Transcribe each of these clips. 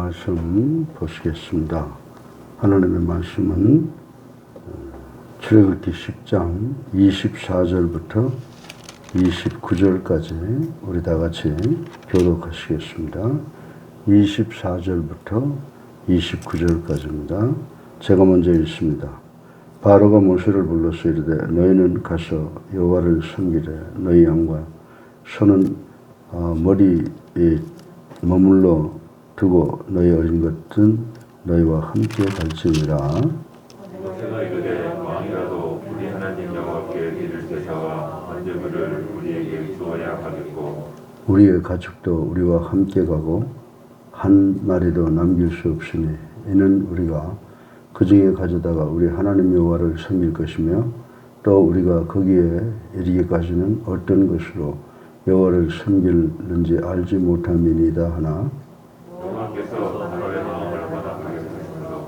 말씀 보시겠습니다. 하나님의 말씀은 출애굽기 10장 24절부터 29절까지 우리 다 같이 교독하시겠습니다. 24절부터 29절까지입니다. 제가 먼저 읽습니다. 바로가 모세를 불러서 이르되 너희는 가서 여호와를 섬기되 너희 양과 소는 머리에 머물러 두고 너희 어린 것은 너희와 함께 갈지니라. 모세가 이르되 왕이라도 우리 하나님 여호와께 드릴 제사와 번제물을 우리에게 주어야 하겠고 우리의 가축도 우리와 함께 가고 한 마리도 남길 수 없으니 이는 우리가 그 중에 가져다가 우리 하나님 여호와를 섬길 것이며 또 우리가 거기에 이르기까지는 어떤 것으로 여호와를 섬길는지 알지 못함이니이다 하나 여호와께서 바로의 마음을 허락하겠으므로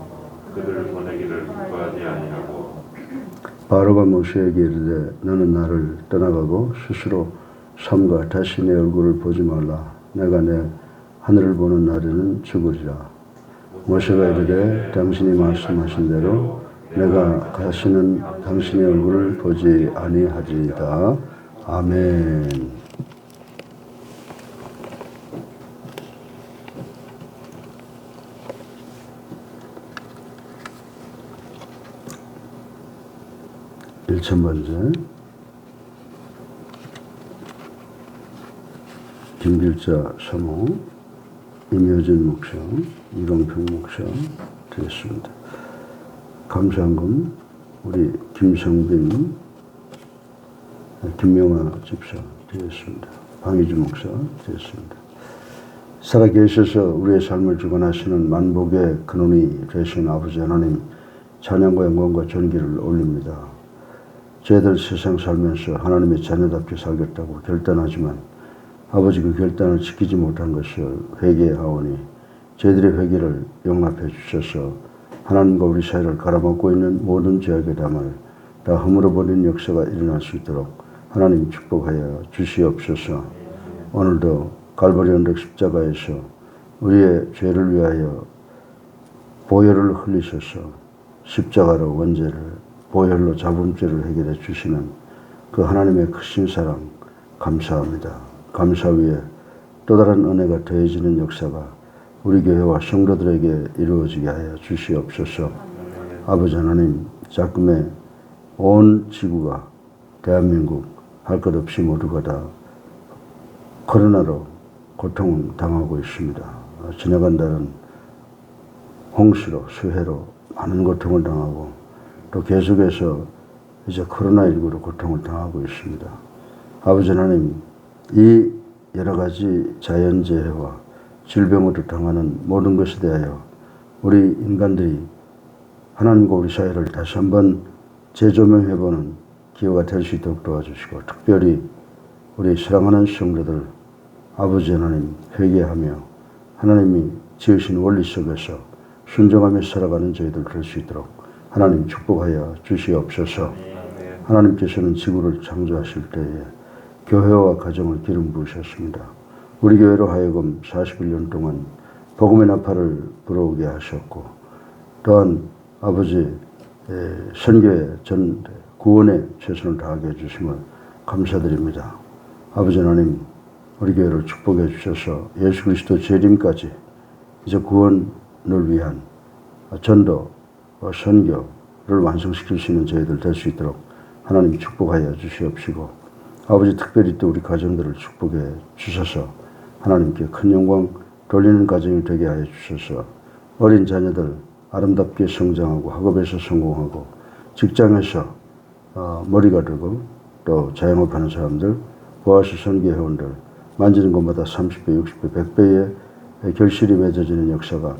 그들을 보내기를 기뻐하지 아니하고 바로가 모세에게 이르되 너는 나를 떠나가고 스스로 삼가 다시 내 얼굴을 보지 말라. 내가 내 하늘을 보는 날에는 죽으리라. 모세가 이르되 당신이 말씀하신 대로 내가 다시는 당신의 얼굴을 보지 아니하리이다. 아멘. 첫 번째, 김길자 사모, 임효진 목사, 이광평 목사 드렸습니다. 감사한금 우리 김성빈, 김명아 집사 드렸습니다. 방희주 목사 드렸습니다. 살아계셔서 우리의 삶을 주관하시는 만복의 근원이 되신 아버지 하나님 찬양과 영광과 존귀를 올립니다. 저희들 세상 살면서 하나님의 자녀답게 살겠다고 결단하지만 아버지 그 결단을 지키지 못한 것을 회개하오니 저희들의 회개를 용납해 주셔서 하나님과 우리 사이를 갈아먹고 있는 모든 죄악의 담을 다 허물어버리는 역사가 일어날 수 있도록 하나님 축복하여 주시옵소서. 오늘도 갈보리 언덕 십자가에서 우리의 죄를 위하여 보혈을 흘리셔서 십자가로 원죄를 보혈로 잡음죄를 해결해 주시는 그 하나님의 크신 사랑 감사합니다. 감사 위에 또 다른 은혜가 더해지는 역사가 우리 교회와 성도들에게 이루어지게 하여 주시옵소서. 아버지 하나님, 작금의 온 지구가 대한민국 할 것 없이 모두가 다 코로나로 고통을 당하고 있습니다. 지나간 달은 홍수로 수해로 많은 고통을 당하고 또 계속해서 이제 코로나19로 고통을 당하고 있습니다. 아버지 하나님, 이 여러 가지 자연재해와 질병으로 당하는 모든 것에 대하여 우리 인간들이 하나님과 우리 사이를 다시 한번 재조명해보는 기회가 될 수 있도록 도와주시고 특별히 우리 사랑하는 성도들 아버지 하나님 회개하며 하나님이 지으신 원리 속에서 순종하며 살아가는 저희들 될 수 있도록 하나님 축복하여 주시옵소서. 하나님께서는 지구를 창조하실 때에 교회와 가정을 기름 부으셨습니다. 우리 교회로 하여금 41년 동안 복음의 나팔을 불어오게 하셨고 또한 아버지 선교의 전 구원에 최선을 다하게 해주심을 감사드립니다. 아버지 하나님 우리 교회를 축복해 주셔서 예수 그리스도 재림까지 이제 구원을 위한 전도 선교를 완성시킬 수 있는 저희들 될 수 있도록 하나님 축복하여 주시옵시고 아버지 특별히 또 우리 가정들을 축복해 주셔서 하나님께 큰 영광 돌리는 가정이 되게 하여 주셔서 어린 자녀들 아름답게 성장하고 학업에서 성공하고 직장에서 머리가 되고 또 자영업하는 사람들 보아스 선교회원들 만지는 것마다 30배, 60배, 100배의 결실이 맺어지는 역사가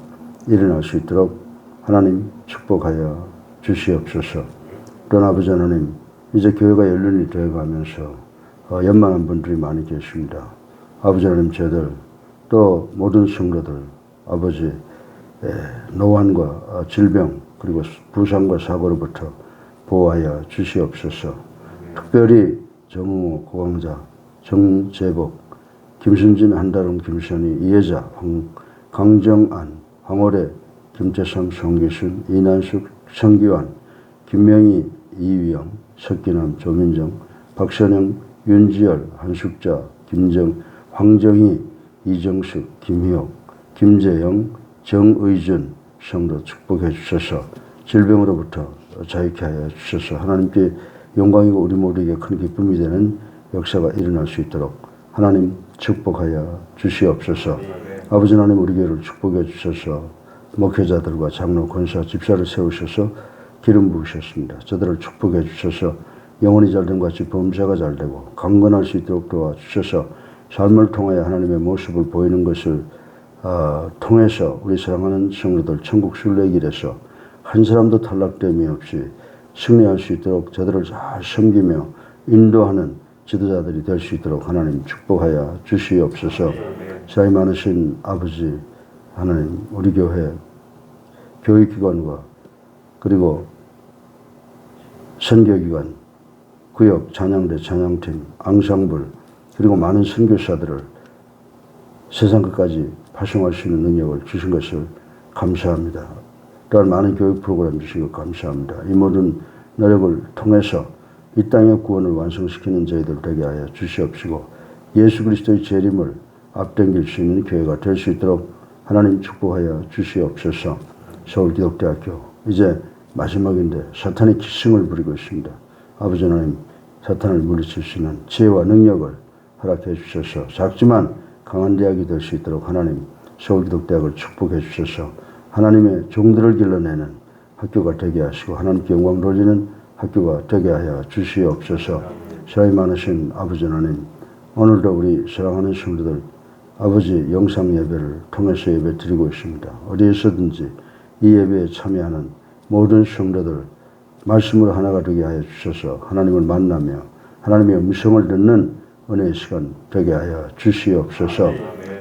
일어날 수 있도록 하나님 축복하여 주시옵소서. 또한 아버지 하나님 이제 교회가 연륜이 되어가면서 연만한 분들이 많이 계십니다. 아버지 하나님 저희들 또 모든 성도들 아버지 노환과 질병 그리고 부상과 사고로부터 보호하여 주시옵소서. 특별히 정우모 고강자 정재복 김순진 한다름 김선희 이혜자 강정안 황호래, 김태삼, 송기순, 이난숙, 성기환, 김명희, 이위영, 석기남, 조민정, 박선영, 윤지열, 한숙자, 김정, 황정희, 이정숙, 김희옥, 김재영, 정의준 성도 축복해 주셔서 질병으로부터 자유케 하여 주셔서 하나님께 영광이고 우리 모두에게 큰 기쁨이 되는 역사가 일어날 수 있도록 하나님 축복하여 주시옵소서. 아버지 하나님 우리 교회를 축복해 주셔서 목회자들과 장로, 권사, 집사를 세우셔서 기름 부으셨습니다. 저들을 축복해 주셔서 영혼이 잘됨 같이 범사가 잘되고 강건할 수 있도록 도와주셔서 삶을 통하여 하나님의 모습을 보이는 것을 통해서 우리 사랑하는 성도들 천국 순례의 길에서 한 사람도 탈락됨이 없이 승리할 수 있도록 저들을 잘 섬기며 인도하는 지도자들이 될 수 있도록 하나님 축복하여 주시옵소서. 사이 많으신 아버지 하나님 우리 교회 교육기관과 그리고 선교기관, 구역, 찬양대, 찬양팀, 앙상블 그리고 많은 선교사들을 세상 끝까지 파송할 수 있는 능력을 주신 것을 감사합니다. 또한 많은 교육 프로그램 주신 것 감사합니다. 이 모든 노력을 통해서 이 땅의 구원을 완성시키는 저희들 되게 하여 주시옵시고 예수 그리스도의 재림을 앞당길 수 있는 교회가 될 수 있도록 하나님 축복하여 주시옵소서. 서울기독대학교 이제 마지막인데 사탄이 기승을 부리고 있습니다. 아버지 하나님 사탄을 물리칠 수 있는 지혜와 능력을 허락해 주셔서 작지만 강한 대학이 될 수 있도록 하나님 서울기독대학을 축복해 주셔서 하나님의 종들을 길러내는 학교가 되게 하시고 하나님께 영광 돌리는 학교가 되게 하여 주시옵소서. 사랑이 많으신 아버지 하나님 오늘도 우리 사랑하는 성도들 아버지 영상 예배를 통해서 예배 드리고 있습니다. 어디에서든지 이 예배에 참여하는 모든 성도들 말씀으로 하나가 되게 하여 주셔서 하나님을 만나며 하나님의 음성을 듣는 은혜의 시간 되게 하여 주시옵소서.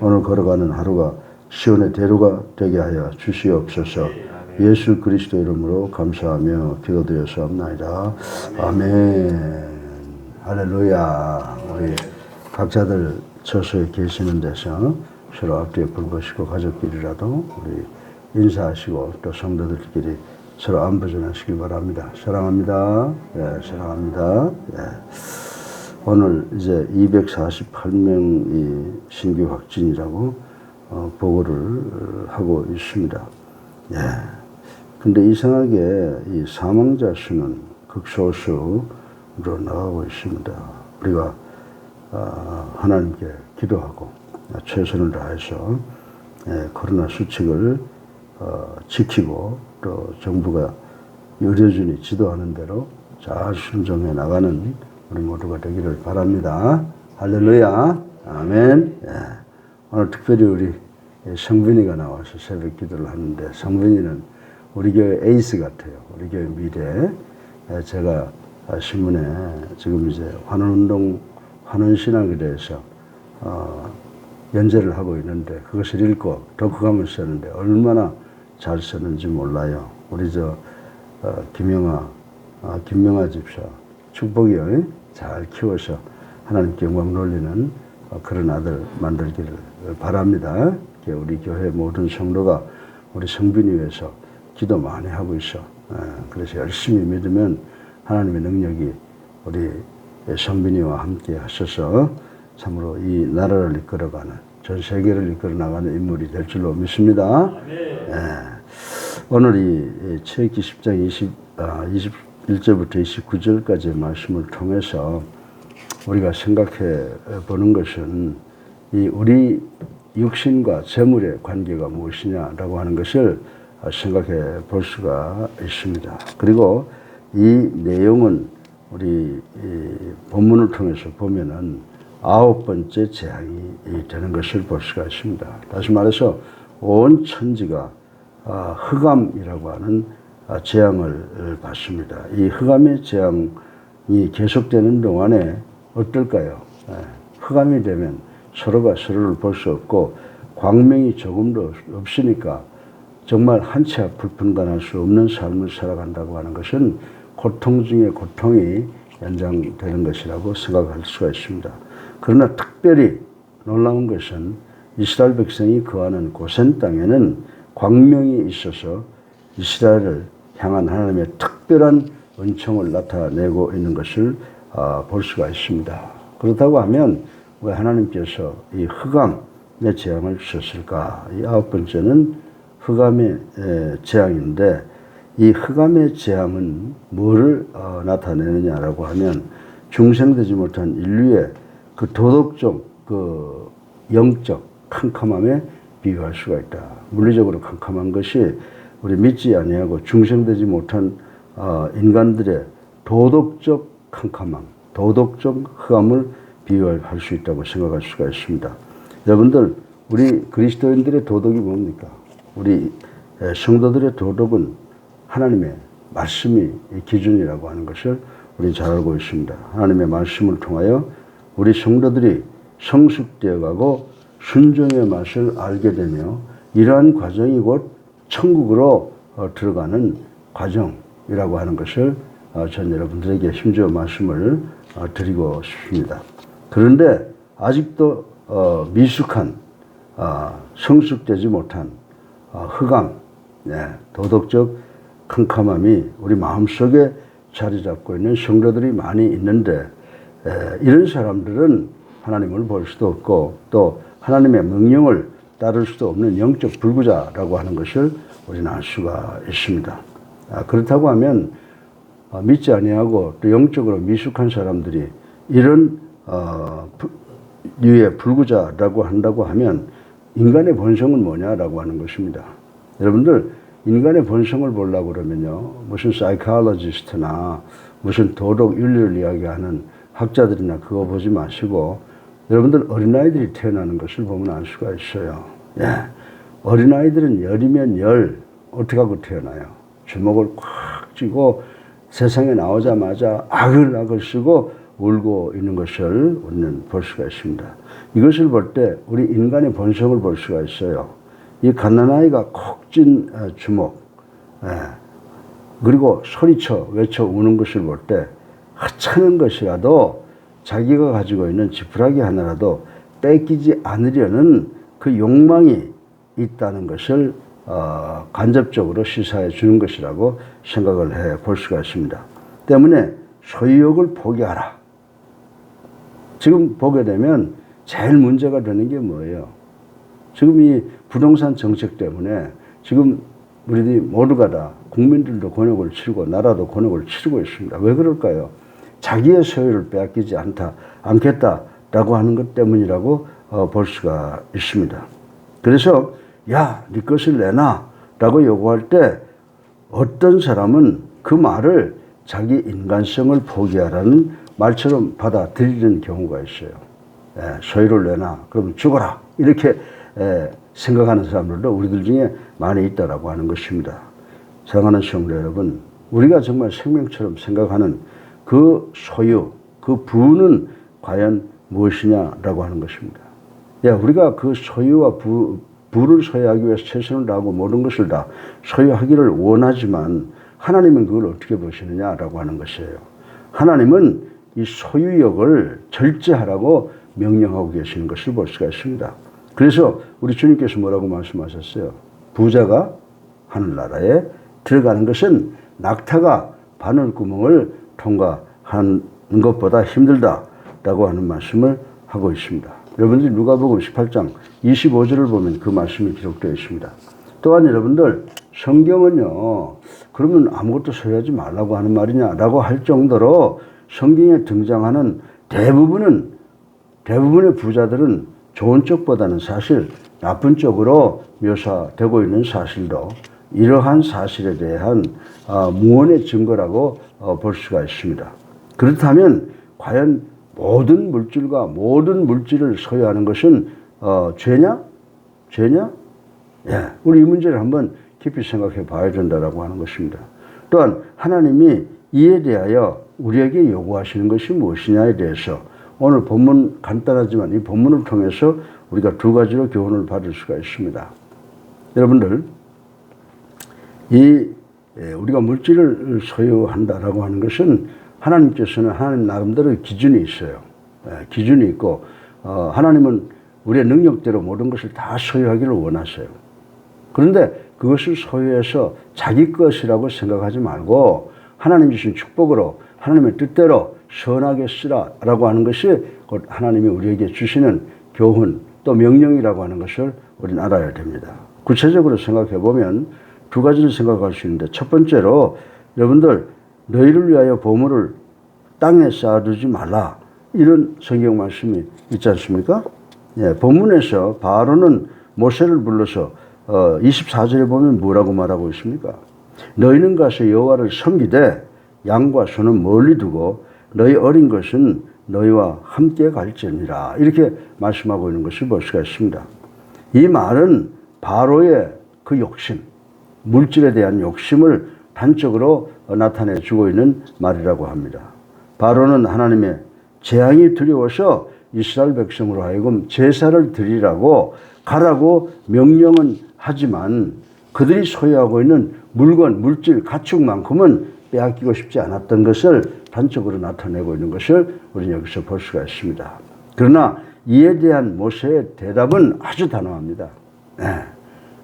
오늘 걸어가는 하루가 시온의 대로가 되게 하여 주시옵소서. 예수 그리스도 이름으로 감사하며 기도드렸사옵나이다. 아멘. 할렐루야. 우리 각자들 처소에 계시는 데서 서로 앞뒤에 불보시고 가족끼리라도 우리 인사하시고 또 성도들끼리 서로 안부 전하시길 바랍니다. 사랑합니다. 예, 사랑합니다. 예. 오늘 이제 248명이 신규 확진이라고 보고를 하고 있습니다. 예. 근데 이상하게 이 사망자 수는 극소수로 나가고 있습니다. 우리가 하나님께 기도하고 최선을 다해서 코로나 수칙을 지키고 또 정부가 의료진이 지도하는 대로 잘 순종해 나가는 우리 모두가 되기를 바랍니다. 할렐루야. 아멘. 예. 오늘 특별히 우리 성빈이가 나와서 새벽 기도를 하는데 성빈이는 우리 교회 에이스 같아요. 우리 교회 미래. 제가 신문에 지금 이제 환원운동, 환원신학에 대해서 연재를 하고 있는데 그것을 읽고 독후감을 썼는데 얼마나 잘 썼는지 몰라요. 우리 김명아 집사 축복이 잘 키워서 하나님께 영광 돌리는 그런 아들 만들기를 바랍니다. 우리 교회 모든 성도가 우리 성빈이 위해서 기도 많이 하고 있어. 그래서 열심히 믿으면 하나님의 능력이 우리 성빈이와 함께 하셔서 참으로 이 나라를 이끌어가는 전 세계를 이끌어 나가는 인물이 될 줄로 믿습니다. 오늘 이 창세기 10장 21절부터 29절까지의 말씀을 통해서 우리가 생각해 보는 것은 이 우리 육신과 재물의 관계가 무엇이냐라고 하는 것을 생각해 볼 수가 있습니다. 그리고 이 내용은 우리 본문을 통해서 보면은 9번째 재앙이 되는 것을 볼 수가 있습니다. 다시 말해서 온 천지가 흑암이라고 하는 재앙을 받습니다. 이 흑암의 재앙이 계속되는 동안에 어떨까요? 흑암이 되면 서로가 서로를 볼 수 없고 광명이 조금도 없으니까 정말 한 채 앞을 분간할 수 없는 삶을 살아간다고 하는 것은 고통 중에 고통이 연장되는 것이라고 생각할 수가 있습니다. 그러나 특별히 놀라운 것은 이스라엘 백성이 거하는 고센 땅에는 광명이 있어서 이스라엘을 향한 하나님의 특별한 은총을 나타내고 있는 것을 볼 수가 있습니다. 그렇다고 하면 왜 하나님께서 이 흑암의 재앙을 주셨을까? 이 9번째는 흑암의 재앙인데 이 흑암의 재앙은 뭐를 나타내느냐라고 하면 중생되지 못한 인류의 그 도덕적, 그 영적 캄캄함에 비유할 수가 있다. 물리적으로 캄캄한 것이 우리 믿지 아니하고 중생되지 못한 인간들의 도덕적 캄캄함, 도덕적 흑암을 비유할 수 있다고 생각할 수가 있습니다. 여러분들, 우리 그리스도인들의 도덕이 뭡니까? 우리 성도들의 도덕은 하나님의 말씀이 기준이라고 하는 것을 우리 잘 알고 있습니다. 하나님의 말씀을 통하여 우리 성도들이 성숙되어 가고 순종의 맛을 알게 되며 이러한 과정이 곧 천국으로 들어가는 과정이라고 하는 것을 전 여러분들에게 힘주어 말씀을 드리고 싶습니다. 그런데 아직도 미숙한 성숙되지 못한 흑암, 도덕적 캄캄함이 우리 마음속에 자리 잡고 있는 성도들이 많이 있는데 이런 사람들은 하나님을 볼 수도 없고 또 하나님의 명령을 따를 수도 없는 영적 불구자라고 하는 것을 우리는 알 수가 있습니다. 그렇다고 하면 믿지 아니하고 또 영적으로 미숙한 사람들이 이런 류의 불구자라고 한다고 하면 인간의 본성은 뭐냐라고 하는 것입니다. 여러분들 인간의 본성을 보려고 그러면요, 무슨 사이콜로지스트나 무슨 도덕 윤리를 이야기하는 학자들이나 그거 보지 마시고 여러분들 어린아이들이 태어나는 것을 보면 알 수가 있어요. 어린아이들은 열이면 열 어떻게 하고 태어나요? 주먹을 콱 쥐고 세상에 나오자마자 아글아글 쓰고 울고 있는 것을 우리는 볼 수가 있습니다. 이것을 볼 때 우리 인간의 본성을 볼 수가 있어요. 이 갓난아이가 콕 찐 주먹, 그리고 소리쳐 외쳐 우는 것을 볼 때 하찮은 것이라도 자기가 가지고 있는 지푸라기 하나라도 뺏기지 않으려는 그 욕망이 있다는 것을 간접적으로 시사해 주는 것이라고 생각을 해 볼 수가 있습니다. 때문에 소유욕을 포기하라. 지금 보게 되면 제일 문제가 되는 게 뭐예요? 지금 이 부동산 정책 때문에 지금 우리들이 모두가 다 국민들도 곤욕을 치르고 나라도 곤욕을 치르고 있습니다. 왜 그럴까요? 자기의 소유를 빼앗기지 않겠다라고 하는 것 때문이라고 볼 수가 있습니다. 그래서 야, 네 것을 내놔라고 요구할 때 어떤 사람은 그 말을 자기 인간성을 포기하라는 말처럼 받아들이는 경우가 있어요. 소유를 내놔, 그럼 죽어라, 이렇게 생각하는 사람들도 우리들 중에 많이 있다라고 하는 것입니다. 사랑하는 성도 여러분, 우리가 정말 생명처럼 생각하는 그 소유, 그 부는 과연 무엇이냐라고 하는 것입니다. 우리가 그 소유와 부를 소유하기 위해서 최선을 다하고 모든 것을 다 소유하기를 원하지만 하나님은 그걸 어떻게 보시느냐라고 하는 것이에요. 하나님은 이 소유욕을 절제하라고 명령하고 계시는 것을 볼 수가 있습니다. 그래서 우리 주님께서 뭐라고 말씀하셨어요? 부자가 하늘나라에 들어가는 것은 낙타가 바늘구멍을 통과하는 것보다 힘들다라고 하는 말씀을 하고 있습니다. 여러분들이 누가복음 18장 25절을 보면 그 말씀이 기록되어 있습니다. 또한 여러분들 성경은요, 그러면 아무것도 소유하지 말라고 하는 말이냐라고 할 정도로 성경에 등장하는 대부분의 부자들은 좋은 쪽보다는 사실 나쁜 쪽으로 묘사되고 있는 사실도 이러한 사실에 대한 무언의 증거라고 볼 수가 있습니다. 그렇다면 과연 모든 물질과 모든 물질을 소유하는 것은 죄냐? 우리 이 문제를 한번 깊이 생각해 봐야 된다라고 하는 것입니다. 또한 하나님이 이에 대하여 우리에게 요구하시는 것이 무엇이냐에 대해서 오늘 본문 간단하지만 이 본문을 통해서 우리가 두 가지로 교훈을 받을 수가 있습니다. 여러분들, 우리가 물질을 소유한다라고 하는 것은 하나님께서는 하나님 나름대로 기준이 있어요. 기준이 있고 하나님은 우리의 능력대로 모든 것을 다 소유하기를 원하세요. 그런데 그것을 소유해서 자기 것이라고 생각하지 말고 하나님 주신 축복으로 하나님의 뜻대로 선하게 쓰라라고 하는 것이 곧 하나님이 우리에게 주시는 교훈 또 명령이라고 하는 것을 우리는 알아야 됩니다. 구체적으로 생각해 보면 두 가지를 생각할 수 있는데, 첫 번째로 여러분들 너희를 위하여 보물을 땅에 쌓아두지 말라, 이런 성경 말씀이 있지 않습니까? 예, 본문에서 바로는 모세를 불러서 24절에 보면 뭐라고 말하고 있습니까? 너희는 가서 여호와를 섬기되 양과 소는 멀리 두고 너희 어린 것은 너희와 함께 갈지니라, 이렇게 말씀하고 있는 것을 볼 수가 있습니다. 이 말은 바로의 그 욕심, 물질에 대한 욕심을 단적으로 나타내 주고 있는 말이라고 합니다. 바로는 하나님의 재앙이 두려워서 이스라엘 백성으로 하여금 제사를 드리라고 가라고 명령은 하지만 그들이 소유하고 있는 물건, 물질, 가축만큼은 빼앗기고 싶지 않았던 것을 단적으로 나타내고 있는 것을 우리는 여기서 볼 수가 있습니다. 그러나 이에 대한 모세의 대답은 아주 단호합니다.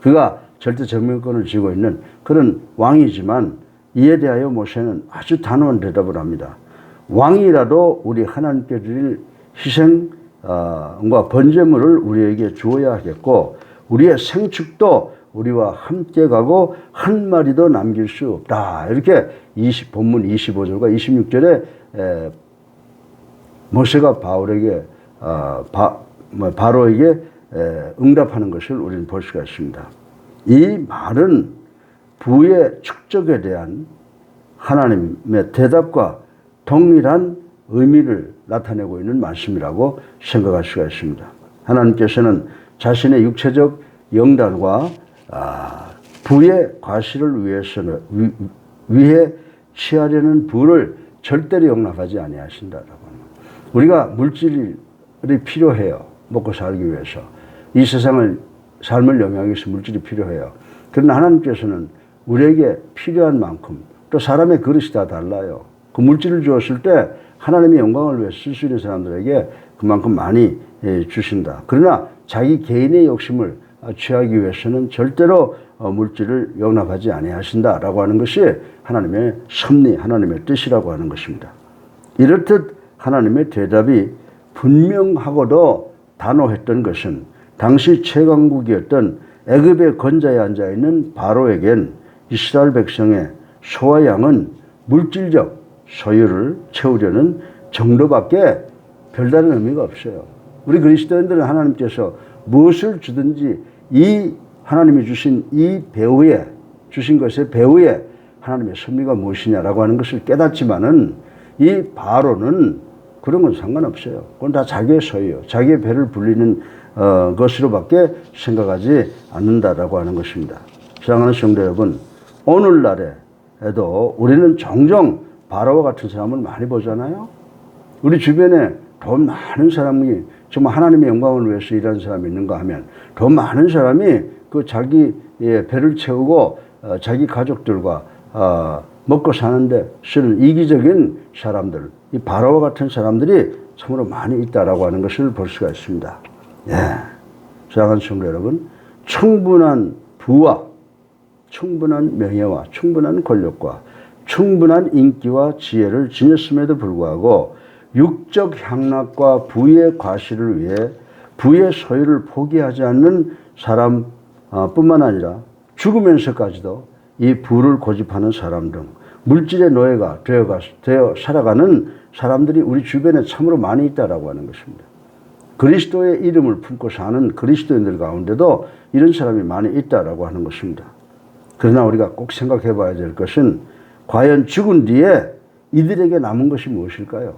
그가 절대 정명권을 쥐고 있는 그런 왕이지만 이에 대하여 모세는 아주 단호한 대답을 합니다. 왕이라도 우리 하나님께 드릴 희생과 번제물을 우리에게 주어야 하겠고 우리의 생축도 우리와 함께 가고 한 마리도 남길 수 없다. 이렇게 본문 25절과 26절에 모세가 바로에게 응답하는 것을 우리는 볼 수가 있습니다. 이 말은 부의 축적에 대한 하나님의 대답과 동일한 의미를 나타내고 있는 말씀이라고 생각할 수가 있습니다. 하나님께서는 자신의 육체적 영달과 부의 과실을 위해 취하려는 부를 절대로 용납하지 아니하신다라고 합니다. 우리가 물질이 필요해요. 먹고 살기 위해서. 이 세상을 삶을 영위하기 위해서 물질이 필요해요. 그러나 하나님께서는 우리에게 필요한 만큼, 또 사람의 그릇이 다 달라요. 그 물질을 주었을 때 하나님의 영광을 위해 쓸 수 있는 사람들에게 그만큼 많이 주신다. 그러나 자기 개인의 욕심을 취하기 위해서는 절대로 물질을 용납하지 아니하신다라고 하는 것이 하나님의 섭리, 하나님의 뜻이라고 하는 것입니다. 이렇듯 하나님의 대답이 분명하고도 단호했던 것은 당시 최강국이었던 애굽의 건자에 앉아있는 바로에겐 이스라엘 백성의 소와 양은 물질적 소유를 채우려는 정도밖에 별다른 의미가 없어요. 우리 그리스도인들은 하나님께서 무엇을 주든지 이 하나님이 주신 이 배후에, 주신 것의 배후에 하나님의 섭리가 무엇이냐라고 하는 것을 깨닫지만은 이 바로는 그런 건 상관없어요. 그건 다 자기의 소유요. 자기의 배를 불리는 것으로밖에 생각하지 않는다라고 하는 것입니다. 사랑하는 성도 여러분, 오늘날에도 우리는 종종 바로와 같은 사람을 많이 보잖아요. 우리 주변에 돈 많은 사람이 정말 하나님의 영광을 위해서 일하는 사람이 있는가 하면 돈 많은 사람이 그 자기의 배를 채우고 자기 가족들과 먹고 사는데 쓰는 이기적인 사람들, 이 바로와 같은 사람들이 참으로 많이 있다라고 하는 것을 볼 수가 있습니다. 사랑하는 성도 여러분, 충분한 부와 충분한 명예와 충분한 권력과 충분한 인기와 지혜를 지녔음에도 불구하고 육적 향락과 부의 과실을 위해 부의 소유를 포기하지 않는 사람 뿐만 아니라 죽으면서까지도 이 부를 고집하는 사람 등 물질의 노예가 되어 살아가는 사람들이 우리 주변에 참으로 많이 있다라고 하는 것입니다. 그리스도의 이름을 품고 사는 그리스도인들 가운데도 이런 사람이 많이 있다라고 하는 것입니다. 그러나 우리가 꼭 생각해 봐야 될 것은 과연 죽은 뒤에 이들에게 남은 것이 무엇일까요?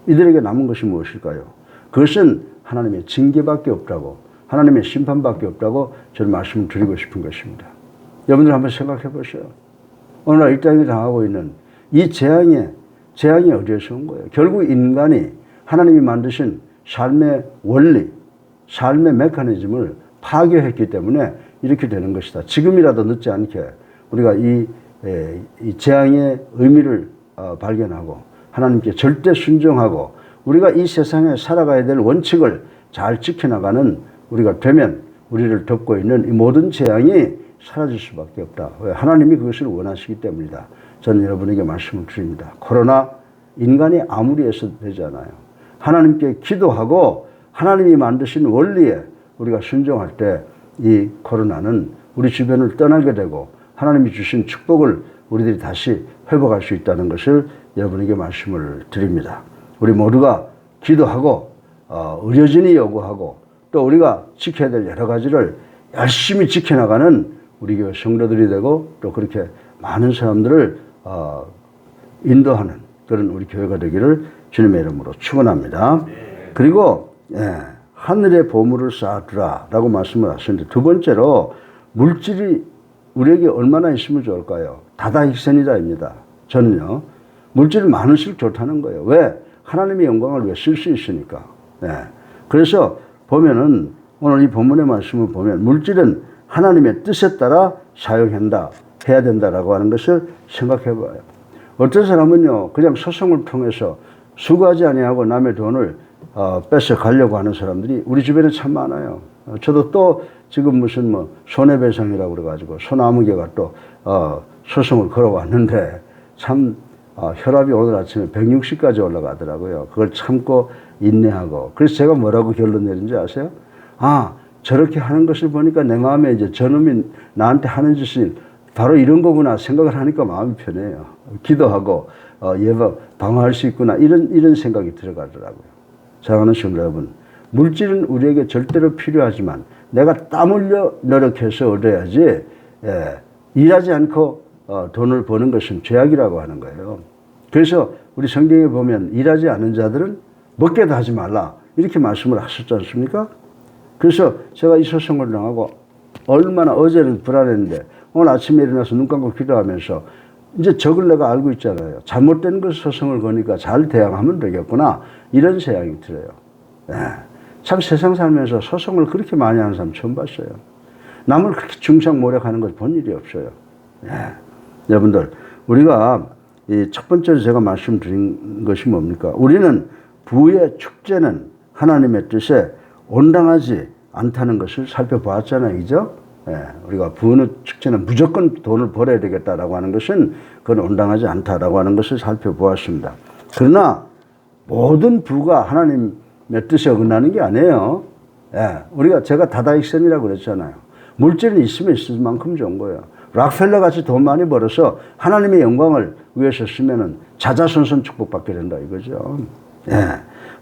이들에게 남은 것이 무엇일까요? 그것은 하나님의 징계밖에 없다고, 하나님의 심판밖에 없다고 저는 말씀을 드리고 싶은 것입니다. 여러분들 한번 생각해 보세요. 오늘날 이 땅에 당하고 있는 이 재앙이 어디에서 온 거예요? 결국 인간이 하나님이 만드신 삶의 원리, 삶의 메커니즘을 파괴했기 때문에 이렇게 되는 것이다. 지금이라도 늦지 않게 우리가 이 재앙의 의미를 발견하고 하나님께 절대 순종하고 우리가 이 세상에 살아가야 될 원칙을 잘 지켜나가는 우리가 되면 우리를 덮고 있는 이 모든 재앙이 사라질 수밖에 없다. 왜? 하나님이 그것을 원하시기 때문이다. 저는 여러분에게 말씀을 드립니다. 코로나 인간이 아무리 애써도 되지 않아요. 하나님께 기도하고 하나님이 만드신 원리에 우리가 순종할 때 이 코로나는 우리 주변을 떠나게 되고 하나님이 주신 축복을 우리들이 다시 회복할 수 있다는 것을 여러분에게 말씀을 드립니다. 우리 모두가 기도하고 의료진이 요구하고 또 우리가 지켜야 될 여러 가지를 열심히 지켜나가는 우리 교회 성도들이 되고 또 그렇게 많은 사람들을 인도하는 그런 우리 교회가 되기를 주님의 이름으로 축원합니다. 그리고 하늘의 보물을 쌓아두라 라고 말씀을 하셨는데 두 번째로 물질이 우리에게 얼마나 있으면 좋을까요? 다다익선이다입니다. 저는요 물질이 많을수록 좋다는 거예요. 왜? 하나님의 영광을 위해 쓸 수 있으니까. 그래서 보면은 오늘 이 본문의 말씀을 보면 물질은 하나님의 뜻에 따라 해야 된다라고 하는 것을 생각해 봐요. 어떤 사람은요 그냥 소송을 통해서 수고하지 아니하고 남의 돈을 뺏어 가려고 하는 사람들이 우리 주변에 참 많아요. 저도 또 지금 무슨 손해배상이라고 그래가지고 소나무개가 또 소송을 걸어왔는데 참 혈압이 오늘 아침에 160까지 올라가더라고요. 그걸 참고 인내하고. 그래서 제가 뭐라고 결론 내린지 아세요? 저렇게 하는 것을 보니까 내 마음에 이제 저놈이 나한테 하는 짓이 바로 이런 거구나 생각을 하니까 마음이 편해요. 기도하고 얘가 방어할 수 있구나 이런 생각이 들어가더라고요. 사랑하는 성도 여러분, 물질은 우리에게 절대로 필요하지만 내가 땀 흘려 노력해서 얻어야지 일하지 않고 돈을 버는 것은 죄악이라고 하는 거예요. 그래서 우리 성경에 보면 일하지 않은 자들은 먹게도 하지 말라 이렇게 말씀을 하셨지 않습니까? 그래서 제가 이 소송을 당하고 얼마나 어제는 불안했는데 오늘 아침에 일어나서 눈 감고 기도하면서 이제 적을 내가 알고 있잖아요. 잘못된 것 소송을 거니까 잘 대항하면 되겠구나 이런 생각이 들어요. 참 세상 살면서 소송을 그렇게 많이 하는 사람 처음 봤어요. 남을 그렇게 중상모략하는 걸 본 일이 없어요. 여러분들 우리가 이 첫 번째로 제가 말씀드린 것이 뭡니까? 우리는 부의 축제는 하나님의 뜻에 온당하지 않다는 것을 살펴보았잖아요. 그죠? 우리가 부의 축제는 무조건 돈을 벌어야 되겠다라고 하는 것은 그건 온당하지 않다라고 하는 것을 살펴보았습니다. 그러나 모든 부가 하나님의 뜻에 어긋나는 게 아니에요. 제가 다다익선이라고 그랬잖아요. 물질은 있으면 있을 만큼 좋은 거예요. 락펠러 같이 돈 많이 벌어서 하나님의 영광을 위해서 쓰면은 자자손손 축복받게 된다 이거죠.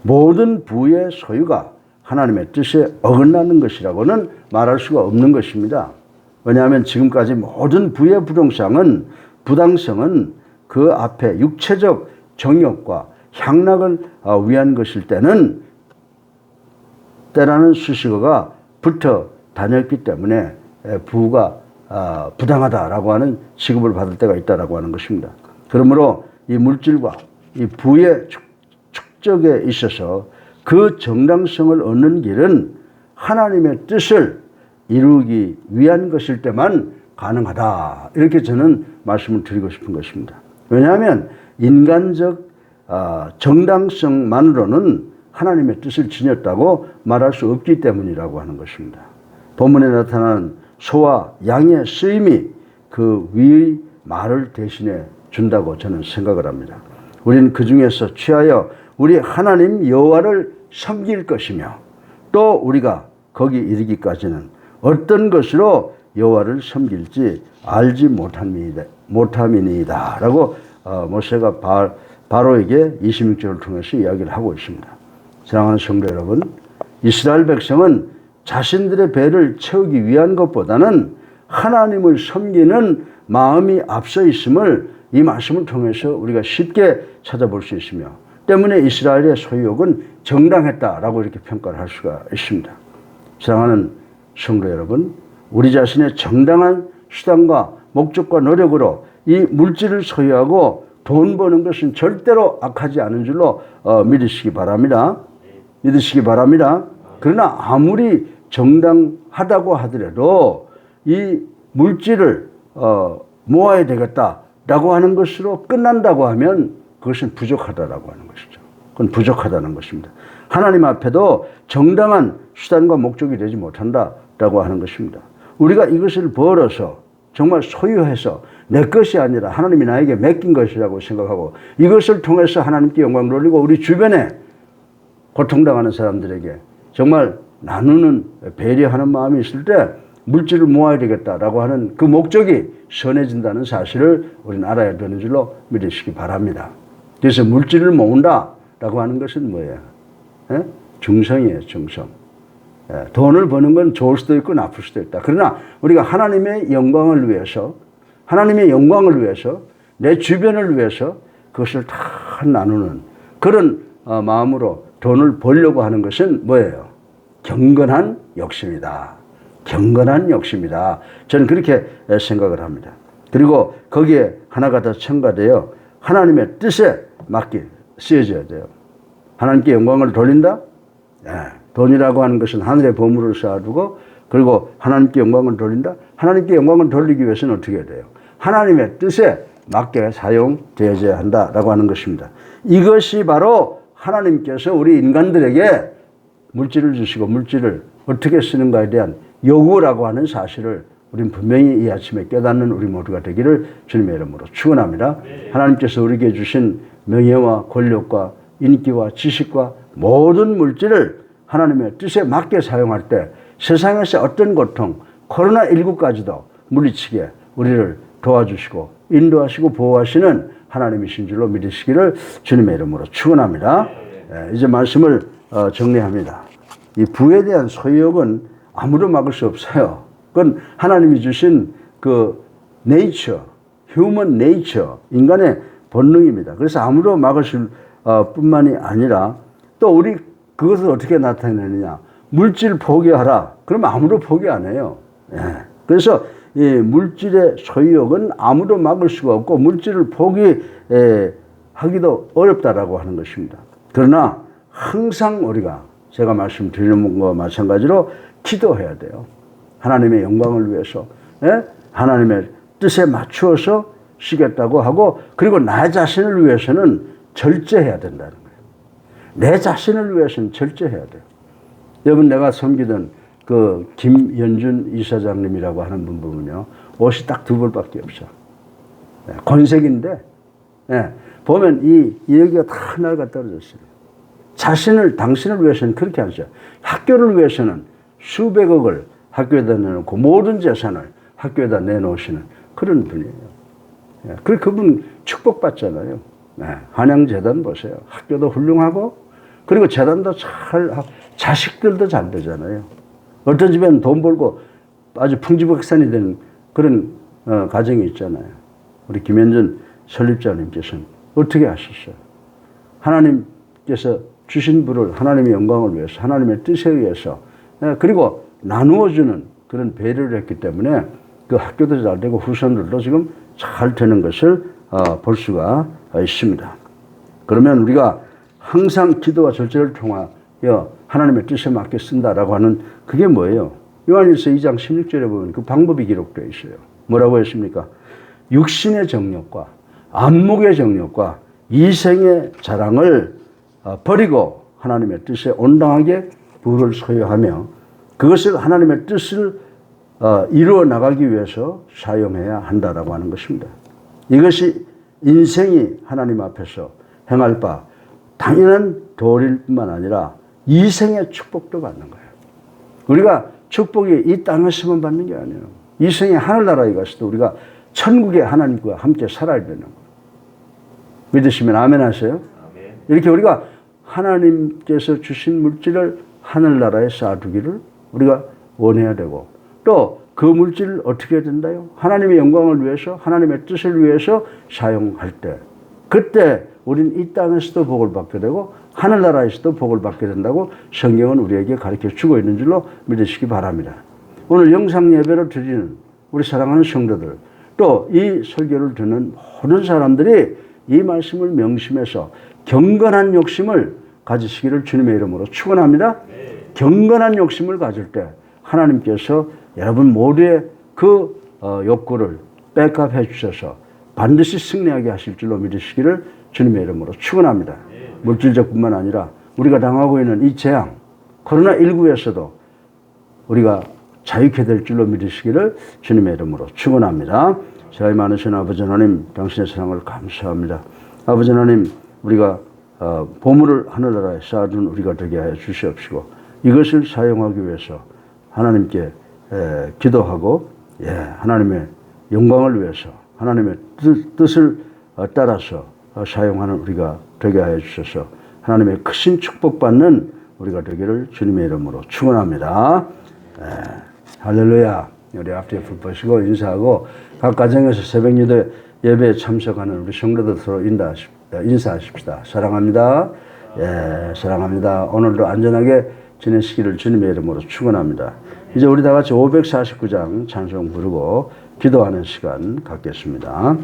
모든 부의 소유가 하나님의 뜻에 어긋나는 것이라고는 말할 수가 없는 것입니다. 왜냐하면 지금까지 모든 부의 부당성은 그 앞에 육체적 정욕과 향락을 위한 것일 때는 때라는 수식어가 붙어 다녔기 때문에 부가 부당하다라고 하는 취급을 받을 때가 있다라고 하는 것입니다. 그러므로 이 물질과 이 부의 축적에 있어서 그 정당성을 얻는 길은 하나님의 뜻을 이루기 위한 것일 때만 가능하다. 이렇게 저는 말씀을 드리고 싶은 것입니다. 왜냐하면 인간적 정당성만으로는 하나님의 뜻을 지녔다고 말할 수 없기 때문이라고 하는 것입니다. 본문에 나타난 소와 양의 쓰임이 그 위의 말을 대신해 준다고 저는 생각을 합니다. 우리는 그 중에서 취하여 우리 하나님 여호와를 섬길 것이며 또 우리가 거기 이르기까지는 어떤 것으로 여호와를 섬길지 알지 못함이니이다 라고 모세가 바로에게 26절을 통해서 이야기를 하고 있습니다. 사랑하는 성도 여러분, 이스라엘 백성은 자신들의 배를 채우기 위한 것보다는 하나님을 섬기는 마음이 앞서 있음을 이 말씀을 통해서 우리가 쉽게 찾아볼 수 있으며 때문에 이스라엘의 소유욕은 정당했다라고 이렇게 평가를 할 수가 있습니다. 사랑하는 성도 여러분, 우리 자신의 정당한 수단과 목적과 노력으로 이 물질을 소유하고 돈 버는 것은 절대로 악하지 않은 줄로 믿으시기 바랍니다. 그러나 아무리 정당하다고 하더라도 이 물질을 모아야 되겠다라고 하는 것으로 끝난다고 하면 그것은 부족하다라고 하는 것이죠. 그건 부족하다는 것입니다. 하나님 앞에도 정당한 수단과 목적이 되지 못한다라고 하는 것입니다. 우리가 이것을 벌어서 정말 소유해서 내 것이 아니라 하나님이 나에게 맡긴 것이라고 생각하고 이것을 통해서 하나님께 영광을 돌리고 우리 주변에 고통당하는 사람들에게 정말 나누는 배려하는 마음이 있을 때 물질을 모아야 되겠다라고 하는 그 목적이 선해진다는 사실을 우리는 알아야 되는 줄로 믿으시기 바랍니다. 그래서 물질을 모은다라고 하는 것은 뭐예요? 중성이에요, 중성. 돈을 버는 건 좋을 수도 있고 나쁠 수도 있다. 그러나 우리가 하나님의 영광을 위해서 내 주변을 위해서 그것을 다 나누는 그런 마음으로 돈을 벌려고 하는 것은 뭐예요? 경건한 욕심이다. 경건한 욕심이다. 저는 그렇게 생각을 합니다. 그리고 거기에 하나가 더 첨가되어 하나님의 뜻에 맞게 쓰여져야 돼요. 하나님께 영광을 돌린다? 돈이라고 하는 것은 하늘의 보물을 쌓아두고 그리고 하나님께 영광을 돌린다? 하나님께 영광을 돌리기 위해서는 어떻게 해야 돼요? 하나님의 뜻에 맞게 사용되어야 한다라고 하는 것입니다. 이것이 바로 하나님께서 우리 인간들에게 물질을 주시고 물질을 어떻게 쓰는가에 대한 요구라고 하는 사실을 우리는 분명히 이 아침에 깨닫는 우리 모두가 되기를 주님의 이름으로 축원합니다. 하나님께서 우리에게 주신 명예와 권력과 인기와 지식과 모든 물질을 하나님의 뜻에 맞게 사용할 때 세상에서 어떤 고통, 코로나19까지도 물리치게 우리를 도와주시고 인도하시고 보호하시는 하나님이신 줄로 믿으시기를 주님의 이름으로 축원합니다. 이제 말씀을 정리합니다. 이 부에 대한 소유욕은 아무도 막을 수 없어요. 그건 하나님이 주신 그 네이처, 휴먼 네이처, 인간의 본능입니다. 그래서 아무도 막을 수 뿐만이 아니라 또 우리 그것을 어떻게 나타내느냐. 물질 포기하라. 그러면 아무도 포기 안 해요. 그래서 이 물질의 소유욕은 아무도 막을 수가 없고 물질을 포기하기도 어렵다라고 하는 것입니다. 그러나 항상 우리가 제가 말씀드리는 것과 마찬가지로 기도해야 돼요. 하나님의 영광을 위해서, 하나님의 뜻에 맞추어서 쉬겠다고 하고 그리고 나 자신을 위해서는 절제해야 된다는 거예요. 내 자신을 위해서는 절제해야 돼요. 여러분 내가 섬기던 그 김연준 이사장님이라고 하는 분 보면요. 옷이 딱 2벌밖에 없어. 권색인데 보면 이 여기가 다 하나가 떨어졌어요. 당신을 위해서는 그렇게 하죠. 학교를 위해서는 수백억을 학교에다 내놓고 모든 재산을 학교에다 내놓으시는 그런 분이에요. 그분 축복받잖아요. 한양재단 보세요. 학교도 훌륭하고 그리고 재단도 자식들도 잘 되잖아요. 어떤 집에는 돈 벌고 아주 풍지박산이 되는 그런 가정이 있잖아요. 우리 김현준 설립자님께서는 어떻게 하셨어요? 하나님께서 주신 부를 하나님의 영광을 위해서 하나님의 뜻에 의해서 그리고 나누어주는 그런 배려를 했기 때문에 그 학교도 잘 되고 후손들도 지금 잘 되는 것을 볼 수가 있습니다. 그러면 우리가 항상 기도와 절제를 통하여 하나님의 뜻에 맞게 쓴다라고 하는 그게 뭐예요? 요한일서 2장 16절에 보면 그 방법이 기록되어 있어요. 뭐라고 했습니까? 육신의 정욕과 안목의 정욕과 이생의 자랑을 버리고 하나님의 뜻에 온당하게 부를 소유하며 그것을 하나님의 뜻을 이루어 나가기 위해서 사용해야 한다라고 하는 것입니다. 이것이 인생이 하나님 앞에서 행할 바 당연한 도리일 뿐만 아니라 이생의 축복도 받는 거예요. 우리가 축복이 이 땅에서만 받는 게 아니에요. 이생의 하늘나라에 가서도 우리가 천국의 하나님과 함께 살아야 되는 거예요. 믿으시면 아멘 하세요. 아멘. 이렇게 우리가 하나님께서 주신 물질을 하늘나라에 쌓아두기를 우리가 원해야 되고 또 그 물질을 어떻게 해야 된다요? 하나님의 영광을 위해서 하나님의 뜻을 위해서 사용할 때 그때 우린 이 땅에서도 복을 받게 되고 하늘나라에서도 복을 받게 된다고 성경은 우리에게 가르쳐 주고 있는 줄로 믿으시기 바랍니다. 오늘 영상 예배를 드리는 우리 사랑하는 성도들 또 이 설교를 듣는 모든 사람들이 이 말씀을 명심해서 경건한 욕심을 가지시기를 주님의 이름으로 축원합니다. 경건한 욕심을 가질 때 하나님께서 여러분 모두의 그 욕구를 백업해 주셔서 반드시 승리하게 하실 줄로 믿으시기를 주님의 이름으로 축원합니다. 물질적뿐만 아니라 우리가 당하고 있는 이 재앙 코로나19에서도 우리가 자유케 될 줄로 믿으시기를 주님의 이름으로 축원합니다. 사랑이 많으신 아버지 하나님, 당신의 사랑을 감사합니다. 아버지 하나님, 우리가 보물을 하늘나라에 쌓아둔 우리가 되게 하여 주시옵시고 이것을 사용하기 위해서 하나님께 기도하고 하나님의 영광을 위해서 하나님의 뜻을 따라서 사용하는 우리가 되게 하여 주셔서 하나님의 크신 축복받는 우리가 되기를 주님의 이름으로 축원합니다. 할렐루야. 우리 앞뒤에 불 보시고 인사하고 각 가정에서 새벽 기도 예배에 참석하는 우리 성도들 서로 인사하십시다. 사랑합니다. 사랑합니다. 오늘도 안전하게 지내시기를 주님의 이름으로 축원합니다. 이제 우리 다 같이 549장 찬송 부르고 기도하는 시간 갖겠습니다.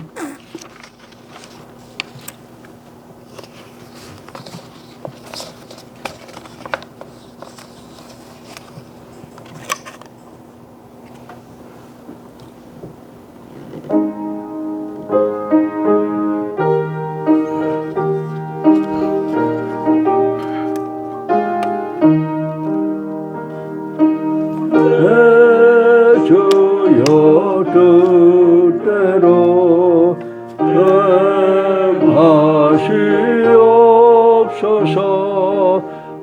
주여 뜻대로 행하시옵소서.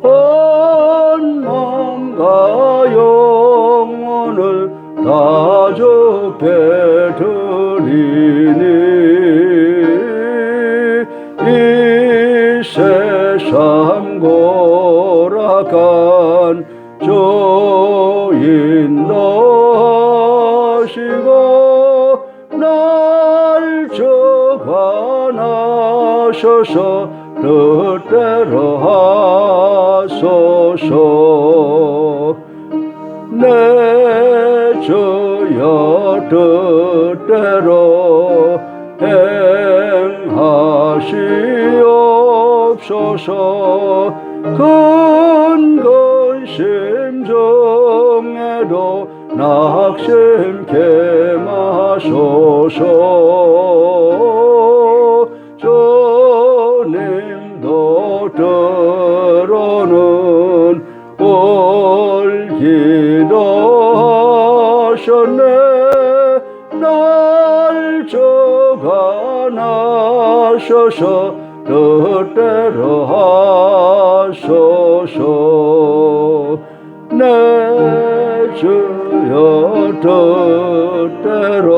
온 마음과 영혼을 다 주께 드리니 이 세상 고락한 주 인도하시고 날 주관하셔서 뜻대로 하소서. 내 주여 뜻대로 행하시옵소서. 근근심 중에도 낙심케 마소서. 주님도 들어는 올 기도하셨네. 날 주관하셔서 뜻대로 하소서. 내 주여 뜻대로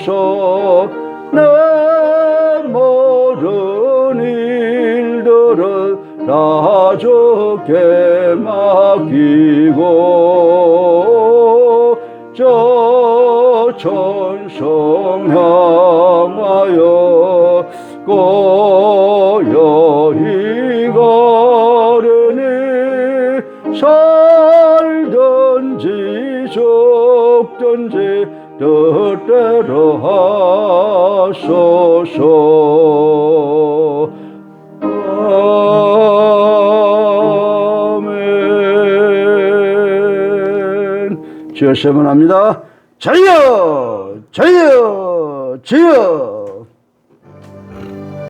행하시옵소서. 내 모든 일들을 다 주께 맡기고 저 천성 향하여 고요히 걸으니 살든지 죽든지 뜻대로 하소서. 아멘. 주여 세번합니다. 주여 주여 주여